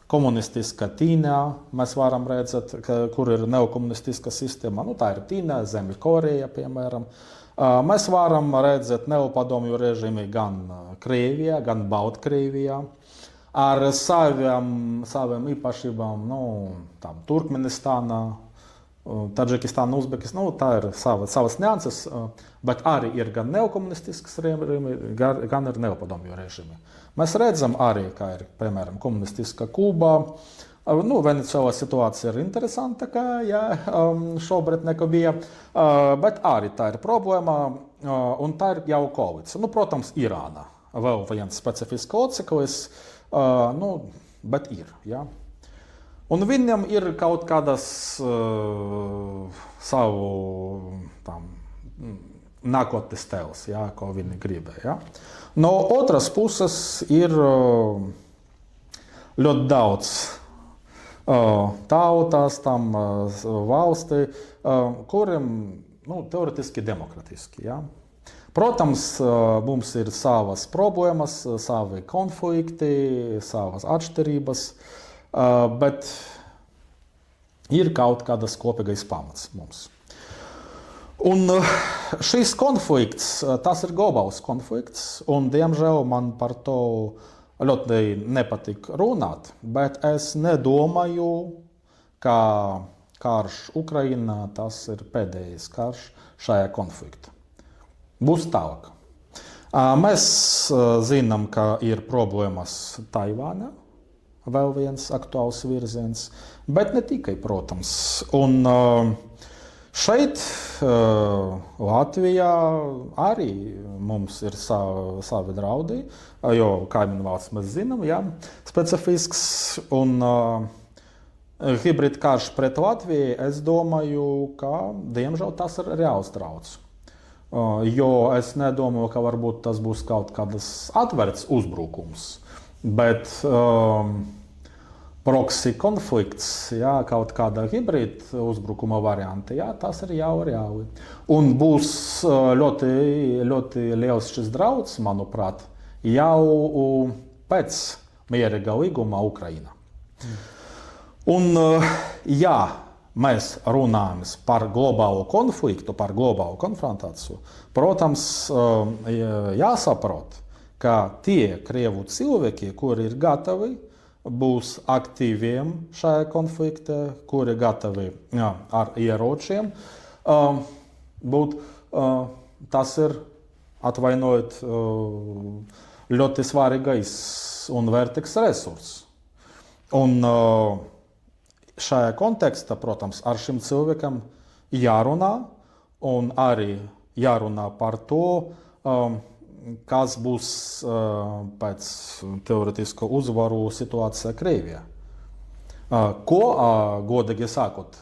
komunistiska Ķīna, mēs varam redzēt, kur ir neokomunistiska sistēma, tā ir Ķīna, Ziemeļkoreja, piemēram. Mēs varam redzēt neopadomju režīmi gan Krievijā, gan Baltkrievijā, ar saviem īpašībām, Turkmenistānā, Tadžikistāna, Uzbekistāna, tā ir savas nianses, bet arī ir gan neokomunistiskas režīmi, gan ir neopadomju režīmi. Mēs redzam arī, kā ir, piemēram, komunistiska Kuba. Venecuēlā situācija ir interesanta, šobrīd nekā bija, bet arī tā ir problēma, un tā ir jau koalīcija. Protams, Irāna vēl viens specifisks loceklis, bet ir. Ja? Un viņam ir kaut kādas savu nākotnes tēls, ko viņi gribēja. Ja? No otras puses ir ļoti daudz tautas, valsti, kuriem teoretiski demokratiski. Ja? Protams, mums ir savas problēmas, savi konflikti, savas atšķirības, bet ir kaut kādas kopīgais pamats mums. Un šis konflikts, tas ir globāls konflikts, un diemžēl man par to ļoti nepatīk runāt, bet es nedomāju, ka karš Ukrainā, tas ir pēdējais karš šajā konfliktā. Būs tālāk. Mēs zinām, ka ir problēmas Taivānā, vēl viens aktuāls virziens, bet ne tikai, protams. Un šeit, Latvijā, arī mums ir savi draudi, jo kaimiņu valsts mēs zinām, jā, specifisks. Un hibrīd karš pret Latviju, es domāju, ka diemžēl tas ir reāls drauds. Jo es nedomāju, ka varbūt tas būs kaut kādas atverts uzbrukums, bet proxy konflikts, jā, kaut kāda hibrīda uzbrukuma varianta, jā, tas ir jau reāli. Un būs ļoti, ļoti liels šis drauds, manuprāt, jau pēc mierīga līguma Ukrainā. Un, jā, mēs runājam par globālu konfliktu, par globālu konfrontāciju, protams, jāsaprot, ka tie Krievu cilvēki, kuri ir gatavi, būs aktīviem šajā konfliktā, kuri gatavi ar ieročiem būt. Tas ir, atvainojot, ļoti svarīgais un vērtīgs resurss. Un šajā kontekstā, protams, ar šim cilvēkam jārunā un arī jārunā par to, kas būs pēc teoretisko uzvaru situācijā Krievijā. Ko, godīgi sakot,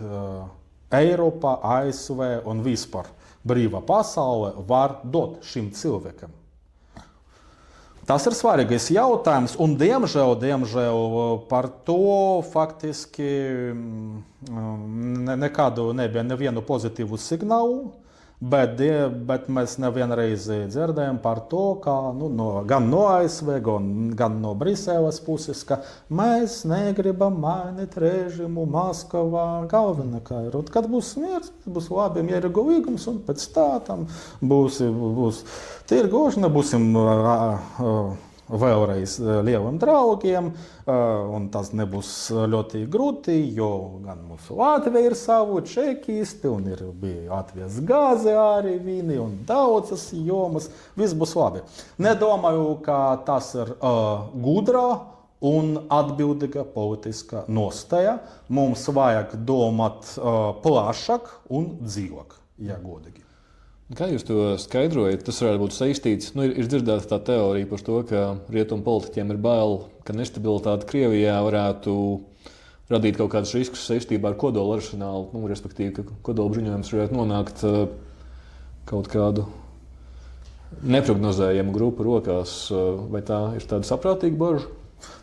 Eiropa, ASV un vispār brīvā pasaule var dot šim cilvēkam? Tas ir svarīgais jautājums, un diemžēl par to faktiski nekādu nebija nevienu pozitīvu signālu. Bet mēs nevienreiz dzirdējām par to, ka gan no ASV, gan no Briseles puses, ka mēs negribam mainīt režīmu Maskavā. Galvenā kā ir, kad būs miers, būs labi mierīgu līgums, un pēc tā tam būs tirgošana, būsim vēlreiz lieliem draugiem, un tas nebūs ļoti grūti, jo gan mūsu Latvija ir savu čekisti, un bija Latvijas gāze arī vīni, un daudzas jomas, viss būs labi. Nedomāju, ka tas ir gudrā un atbildīga politiska nostāja. Mums vajag domāt plašāk un dzīvāk, ja godīgi. Kā jūs to skaidrojat? Tas varētu būt saistīts. Ir dzirdēta tā teorija par to, ka rietumu politiķiem ir bail, ka nestabilitāte Krievijā varētu radīt kaut kādus riskus saistībā ar kodola arsenālu, respektīvi, ka kodola bruņojums varētu nonākt kaut kādu neprognozējamu grupu rokās. Vai tā ir tāda saprātīga baža?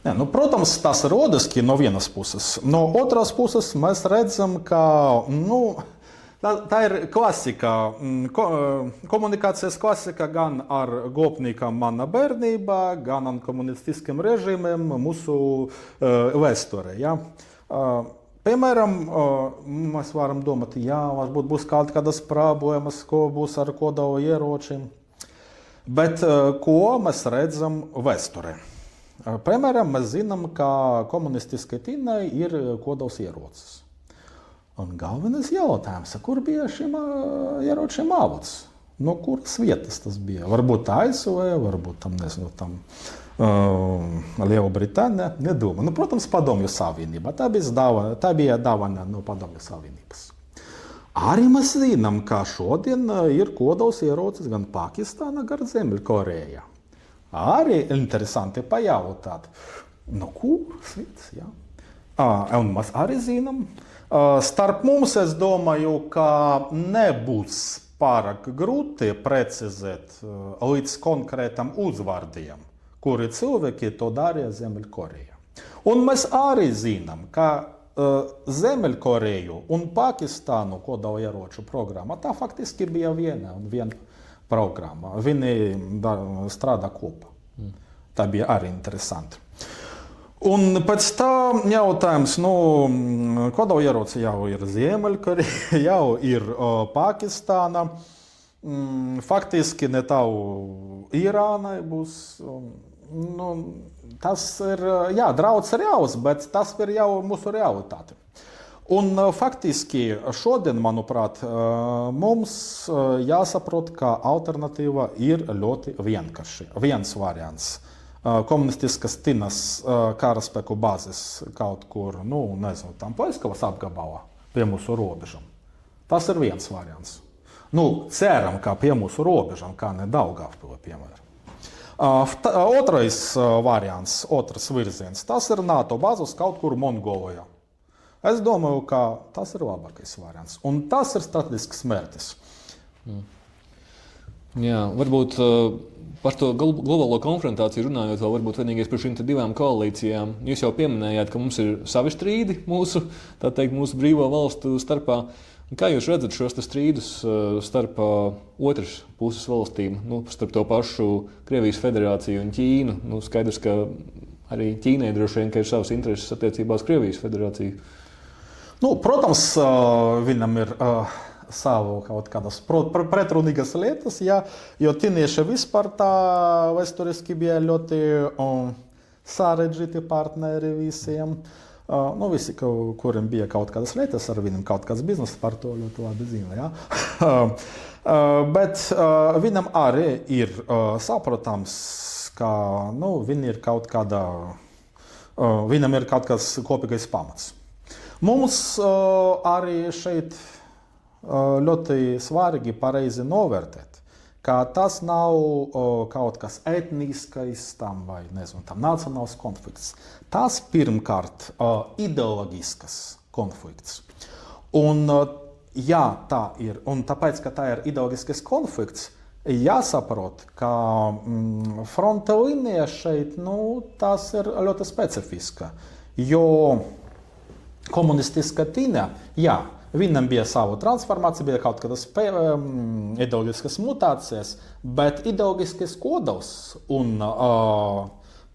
Nē, protams, tas ir loģiski no vienas puses. No otras puses mēs redzam, ka tā ir klasika, komunikācijas klasika gan ar gopnikam mana bērnībā, gan ar komunistiskiem režīmiem mūsu vēsturē. Ja? Piemēram, mēs varam domāt, jā, varbūt būs kādas problēmas, ko būs ar kodola ieročiem, bet ko mēs redzam vēsturē? Piemēram, mēs zinām, ka komunistiskai Ķīnai ir kodols ierocis. Un galvenais jautājums, kur bija šim ieročiem avots? No kuras vietas tas bija? Varbūt ASV, varbūt Lielbritānija, nedomāju. Protams, Padomju Savienība. Tā bija dāvana no Padomju Savienības. Arī mēs zinām, ka šodien ir kodols ierocis gan Pakistānā, gan Ziemeļkorejā. Arī interesanti pajautāt, no kuras vietas? Ja? Un mēs arī zinām, starp mums, es domāju, ka nebūs pārāk grūti precizēt līdz konkrētam uzvārdiem, kuri cilvēki to darīja Ziemeļkorejā. Un mēs arī zinām, ka Ziemeļkoreju un Pakistānu kodola ieroču programma, tā faktiski bija viena programma. Viņi strādā kopā. Tā bija arī interesanti. Un pēc tam jautājums, kodola ieroci jau ir Ziemeļkoreja, jau ir Pakistāna. Faktiski ne tālu Irānai būs. Tas ir, drauds reāls, bet tas ir jau mūsu realitāte. Un faktiski šodien, manuprāt, mums jāsaprot, ka alternatīva ir ļoti vienkārši. Viens variants. Komunistiskas Tinas karaspēku bāzes kaut kur, nezinu, tam Poļskavas apgabalā pie mūsu robežam. Tas ir viens variants. Ceram, ka pie mūsu robežam, kā ne Daugavpilī, piemēram. Otrais variants, otrs virziens, tas ir NATO bāzes kaut kur Mongolijā. Es domāju, ka tas ir labākais variants. Un tas ir strateģisks mērķis. Jā, varbūt par to globālo konfrontāciju runājot, vēl varbūt vienīgais par šīm divām koalīcijām. Jūs jau pieminējāt, ka mums ir savi strīdi mūsu brīvo valstu starpā. Kā jūs redzat šos strīdus starp otras puses valstīm, starp to pašu Krievijas federāciju un Ķīnu? Skaidrs, ka arī Ķīnai droši vien ir savas intereses attiecībā uz Krievijas federāciju. Protams, viņam ir savu kaut kādas pretrunīgas lietas, jo ķīnieši vispār tā vēsturiski bija ļoti sarežģīti partneri visiem. Visi, kuriem bija kaut kādas lietas ar viņam, kaut kāds bizness par to ļoti labi zina. Bet viņam arī ir saprotams, ka viņi ir viņam ir kaut kāds kopīgais pamats. Mums arī šeit ļoti svarīgi pareizi novērtēt, ka tas nav kaut kas etniskais vai nacionāls konflikts. Tas pirmkārt ideoloģisks konflikts. Un tā ir. Un tāpēc, ka tā ir ideoloģisks konflikts, jāsaprot, ka fronte līnija šeit tas ir ļoti specifiska. Jo komunistiska Ķīna, viņam bija sava transformācija, bija kaut kādas ideoloģiskas mutācijas, bet ideoloģiskais kodols un,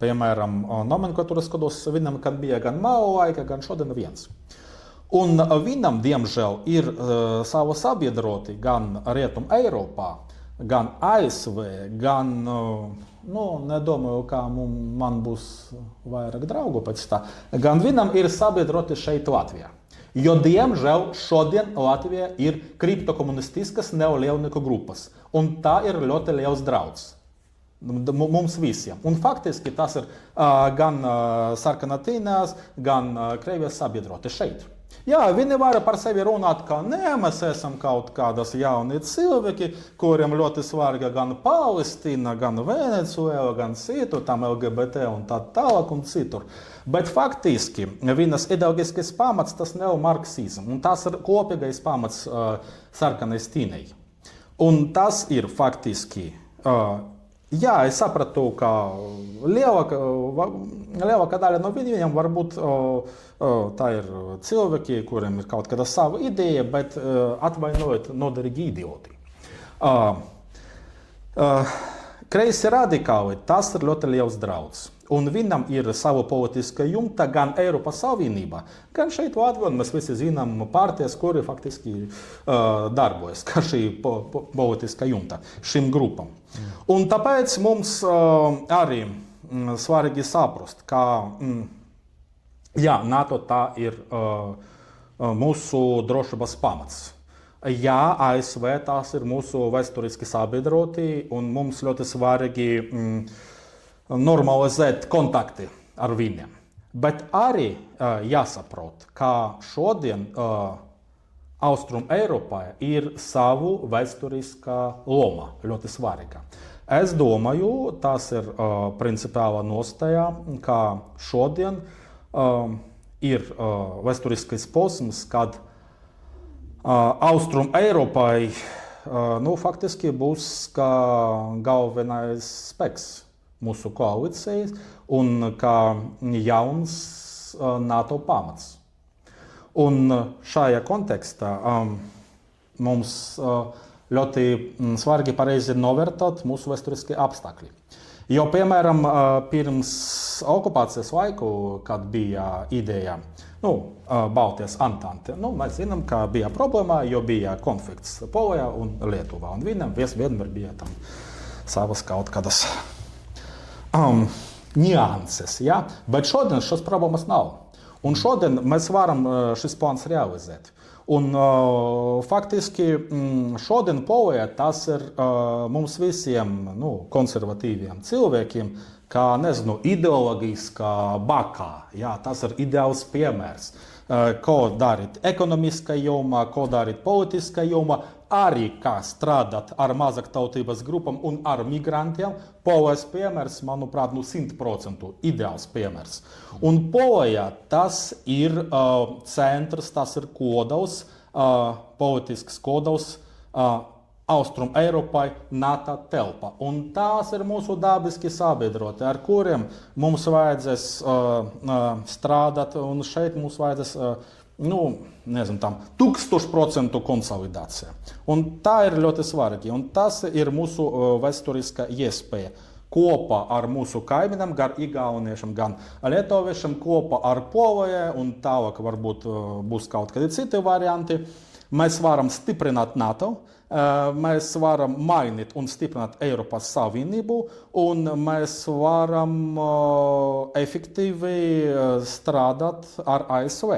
piemēram, nomenklatūras kodols viņam, kad bija gan Mao laika, gan šodien viens. Un viņam, diemžēl, ir savu sabiedroti gan Rietum Eiropā, gan ASV, gan, nedomāju, kā man būs vairāk draugu pēc tā, gan viņam ir sabiedroti šeit Latvijā. Jo, diemžēl, šodien Latvijā ir kriptokomunistiskas neolielnieku grupas, un tā ir ļoti liels drauds mums visiem. Un faktiski tas ir gan Sarkanā Ķīnās, gan Krievijas sabiedroti šeit. Viņi var par sevi runāt, ka mēs esam kaut kādas jauni cilvēki, kuriem ļoti svarīga gan Palestīna, gan Venecuēla, gan citur, tam LGBT un tā tālāk un citur. Bet faktiski viņas ideoloģiskais pamats tas nav marksisms, un tas ir kopīgais pamats Sarkanai Ķīnai. Un tas ir faktiski, es sapratu, ka lielākā daļa no viņiem varbūt tā ir cilvēki, kuriem ir kaut kāda sava ideja, bet atvainojot noderīgi idioti. Kreisi radikāli, tas ir ļoti liels drauds. Un viņam ir sava politiska jumta gan Eiropas Savienībā, gan šeit Latvijā. Mēs visi zinām partijas, kuri faktiski darbojas, kā šī politiska jumta šim grupam. Un tāpēc mums arī svarīgi saprast, ka NATO tā ir mūsu drošības pamats. ASV tās ir mūsu vēsturiski sabiedroti, un mums ļoti svarīgi normalizēt kontakti ar viņiem. Bet arī jāsaprot, ka šodien Austrum Eiropā ir savu vēsturiskā loma, ļoti svarīga. Es domāju, tas ir principāla nostāja, ka šodien ir vēsturiskais posms, kad Austrum Eiropai faktiski būs kā galvenais spēks mūsu koalīcijas un kā jauns NATO pamats. Un šajā kontekstā mums ļoti svarīgi pareizi novērtēt mūsu vēsturiskie apstākļi. Jo, piemēram, pirms okupācijas laiku, kad bija ideja Baltijas antante, mēs zinām, ka bija problēma, jo bija konflikts Polijā un Lietuvā. Un viņam vienmēr bija tam savas kaut kādas nianses. Bet šodien šos problēmas nav. Un šodien mēs varam šis plāns realizēt. Un faktiski šodien Polijā tas ir mums visiem konservatīviem cilvēkiem, kā ideoloģiskā bakā. Jā, tas ir ideāls piemērs. Ko darīt ekonomiskā jomā, ko darīt politiskā jomā, arī kā strādāt ar mazāktautības grupām un ar migrantiem. Polijas piemērs, manuprāt, 100% ideāls piemērs. Un Polijā tas ir centrs, tas ir kodols, politisks kodols Austrum Eiropai NATO telpa. Un tās ir mūsu dabiski sabiedroti, ar kuriem mums vajadzēs strādāt, un šeit mums vajadzēs 1000% konsolidācija. Un tā ir ļoti svarīgi, un tas ir mūsu vēsturiskā iespēja. Kopā ar mūsu kaimiņiem, gan igauniešiem, gan lietuviešiem, kopā ar Poliju, un tālāk varbūt būs kaut kādi citi varianti. Mēs varam stiprināt NATO, mēs varam mainīt un stiprināt Eiropas Savienību, un mēs varam efektīvi strādāt ar ASV.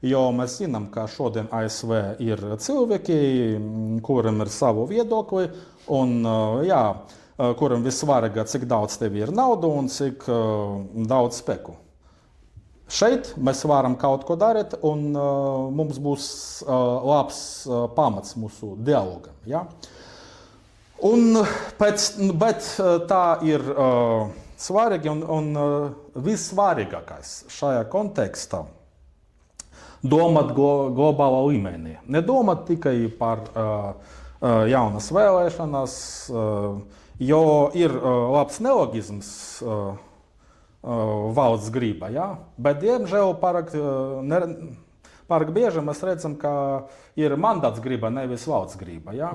Jo mēs zinām, ka šodien ASV ir cilvēki, kuriem ir savu viedokli, un kuriem vissvarīgāk, cik daudz tev ir naudu un cik daudz spēku. Šeit mēs varam kaut ko darīt, un mums būs labs pamats mūsu dialogam. Ja? Bet tā ir svarīgi un vissvarīgākais šajā kontekstā. Domāt globālā līmenī. Nedomāt tikai par jaunas vēlēšanas, jo ir labs nelogisms valsts griba, ja? Bet, diemžēl, pārāk bieži mēs redzam, ka ir mandāts griba, nevis valsts griba. Ja?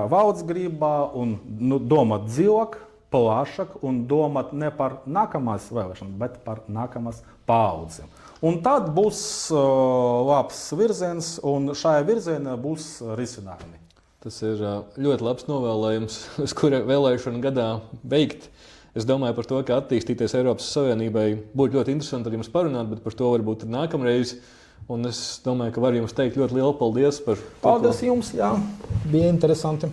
Valsts griba un domāt dziļāk, plašāk un domāt ne par nākamās vēlēšanas, bet par nākamās paaudzēm. Un tad būs labs virziens, un šajā virzienā būs risinājumi. Tas ir ļoti labs novēlējums, uz kura vēlēšanu gadā beigt. Es domāju par to, ka attīstīties Eiropas Savienībai būtu ļoti interesanti ar jums parunāt, bet par to varbūt ir nākamreiz. Un es domāju, ka varu jums teikt ļoti lielu paldies par to. Paldies jums, jā, bija interesanti.